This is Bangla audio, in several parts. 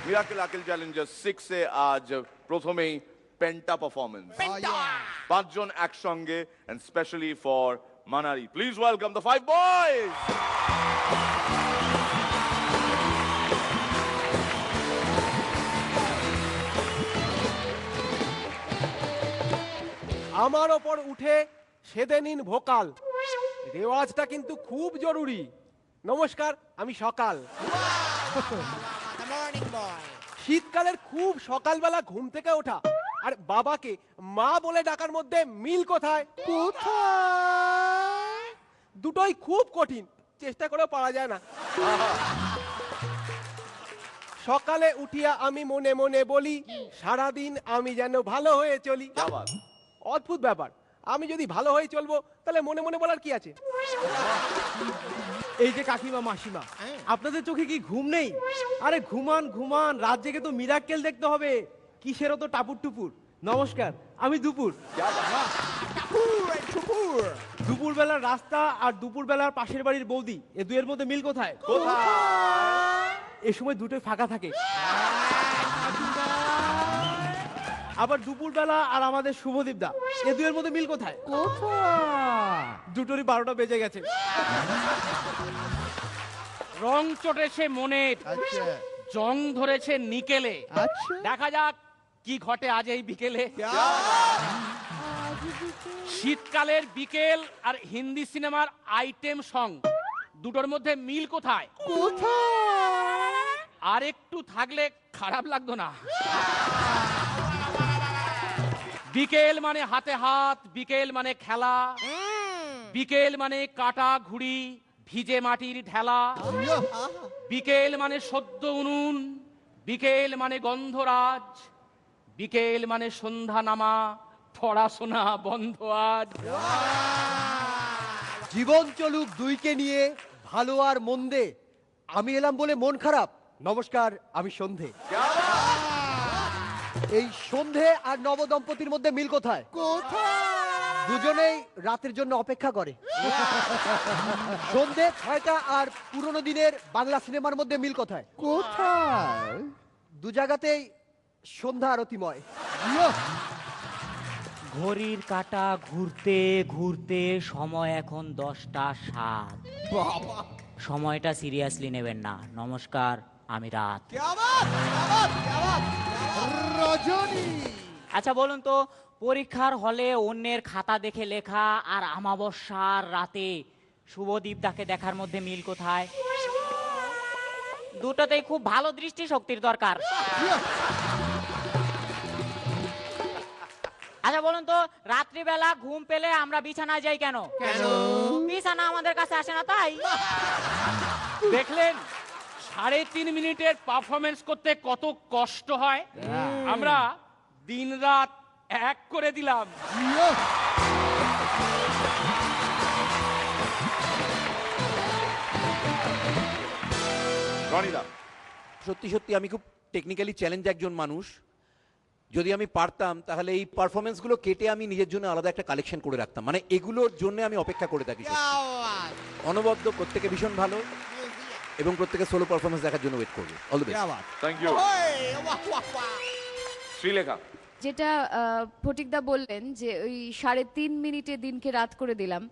মিরাকেল আকিল চ্যালেঞ্জার 6 এ আজ প্রথমেই পেন্টা পারফরম্যান্স, 5 জন একসঙ্গে, and specially for Manali. Please welcome the 5 boys. আমার ওপর উঠে সেদে নিন ভোকাল, রেওয়াজটা কিন্তু খুব জরুরি। নমস্কার, আমি সকাল। শীতকালের খুব সকালবেলা ঘুম থেকে ওঠা আর বাবাকে মা বলে ডাকার মধ্যে মিল কোথায়? দুটোই খুব কঠিন, চেষ্টা করেও পারা যায় না। সকালে উঠিয়া আমি মনে মনে বলি, সারাদিন আমি যেন ভালো হয়ে চলি। অদ্ভুত ব্যাপার, আমি যদি ভালো হয়ে চলবো তাহলে মনে মনে বলার কি আছে? এই যে কাকিমা মাসিমা, আপনাদের চোখে কি ঘুম নেই? আরে ঘুমান ঘুমান, রাত জেগে তো মিরাক্কেল দেখতে হবে। কিসের তো টাপুর টুপুর। নমস্কার, আমি দুপুর। দুপুর বেলার রাস্তা আর দুপুর বেলার পাশের বাড়ির বৌদি, এ দুয়ের মধ্যে মিল কোথায়? এ সময় দুটোই ফাঁকা থাকে। আবার দুপুর বেলা আর আমাদের শুভদীপ দা, এ দুয়ের মধ্যে মিল কোথায়? দুটোরই 12টা বেজে গেছে। রং চটেছে মনের, জং ধরেছে নিকেলে। দেখা যাক কি ঘটে আজ এই বিকেলে। শীতকালের বিকেল আর হিন্দি সিনেমার আইটেম সং, দুটোর মধ্যে মিল কোথায়? আর একটু থাকলে খারাপ লাগতো না। বিকেল মানে হাতে হাত, বিকেল মানে খেলা, বিকেল মানে কাটা ঘুড়ি, ভিজে মাটির ঢেলা, বিকেল মানে সদ্য উনুন, বিকেল মানে গন্ধরাজ, বিকেল মানে সন্ধ্যা নামা, পড়াশোনা বন্ধ আজ। জীবন চলুক দুইকে নিয়ে, ভালো আর মন্দে। আমি এলাম বলে মন খারাপ। নমস্কার, আমি সন্ধে। এই সন্ধে আর নবদম্পতির মধ্যে মিল কোথায়? দুজনেই রাতের জন্য অপেক্ষা করে। সন্ধে 6টা আর পুরনো দিনের বাংলা সিনেমার মধ্যে মিল কোথায়? দু জায়গাতেই সন্ধ্যা আরতিময়। ঘড়ির কাঁটা ঘুরতে ঘুরতে সময় এখন 10টা 7। সময়টা সিরিয়াসলি নেবেন না। নমস্কার, আমি রাত। আচ্ছা বলুন তো, পরীক্ষার হলে অন্যের খাতা দেখে লেখা আর আমাবস্যার রাতে শুভদীপ দাকে দেখার মধ্যে মিল কোথায়? দুটোতেই খুব ভালো দৃষ্টিশক্তির দরকার। আচ্ছা বলুন তো, রাত্রিবেলা ঘুম পেলে আমরা বিছানায় যাই কেন? বিছানা আমাদের কাছে আসে না তাই। দেখলেন 3.5 মিনিটের পারফরমেন্স করতে কত কষ্ট হয়। আমরা দিন রাত এক করে দিলাম। রনিদা, সত্যি সত্যি আমি খুব টেকনিক্যালি চ্যালেঞ্জ একজন মানুষ। যদি আমি পারতাম তাহলে এই পারফরমেন্সগুলো কেটে আমি নিজের জন্য আলাদা একটা কালেকশন করে রাখতাম। মানে এগুলোর জন্য আমি অপেক্ষা করে থাকি। অনবদ্য, প্রত্যেকে ভীষণ ভালো এবং প্রত্যেকে সোলো পারফরমেন্স দেখার জন্য ওয়েট করবে। All the best. Thank you. Srilekha, যেটা ফটিকদা বললেন যে ওই 3.5 মিনিটে দিনকে রাত করে দিলাম,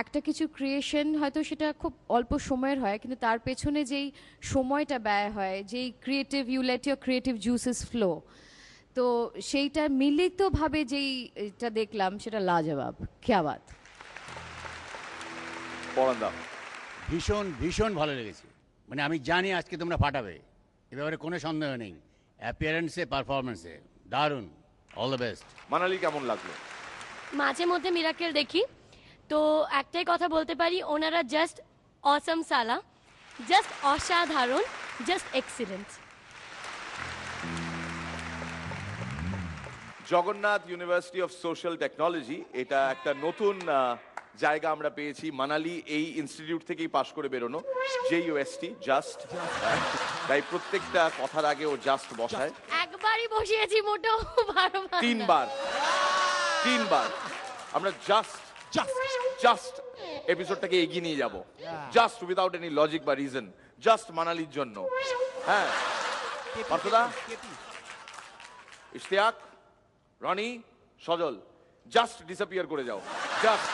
একটা কিছু ক্রিয়েশন হয়তো সেটা খুব অল্প সময়ের হয়, কিন্তু তার পেছনে যেই সময়টা ব্যয় হয়, যেই creative, you let your creative juices flow, তো সেইটা মিলিতভাবে যেইটা দেখলাম সেটা লাজবাব। ক্যা বাত। পরান্দা, ভীষণ ভীষণ ভালো লেগেছে। মানে আমি জানি আজকে তোমরা ফাটাবে, এ ব্যাপারে কোনো সন্দেহ নেই। অ্যাপিয়ারেন্সে, পারফরমেন্সে দারুণ। All the best. মানালি কেমন লাগলো? মাঝে মধ্যে মিরাকেল দেখি, তো একটাই কথা বলতে পারি, ওনারা জাস্ট অসম সালা, জাস্ট অসাধারণ, just excellent. Jagannath university of social technology, এটা একটা নতুন জায়গা আমরা পেয়েছি। মানালি এই ইনস্টিটিউট থেকেই পাশ করে বেরোনো, JUST, জাস্ট। তাই প্রত্যেকটা কথার আগে ও জাস্ট বসায়। একবারই বসিয়েছি, মোটেও 12 বার। 3 বার আমরা জাস্ট এপিসোডটাকে এগিয়ে নিয়ে যাব জাস্ট উইদাউট এনি লজিক বা রিজন, জাস্ট মানালির জন্য। হ্যাঁ পার্থদা, ইশতিয়াক, রনি, সজল, জাস্ট ডিসঅ্যাপিয়ার করে যাও, জাস্ট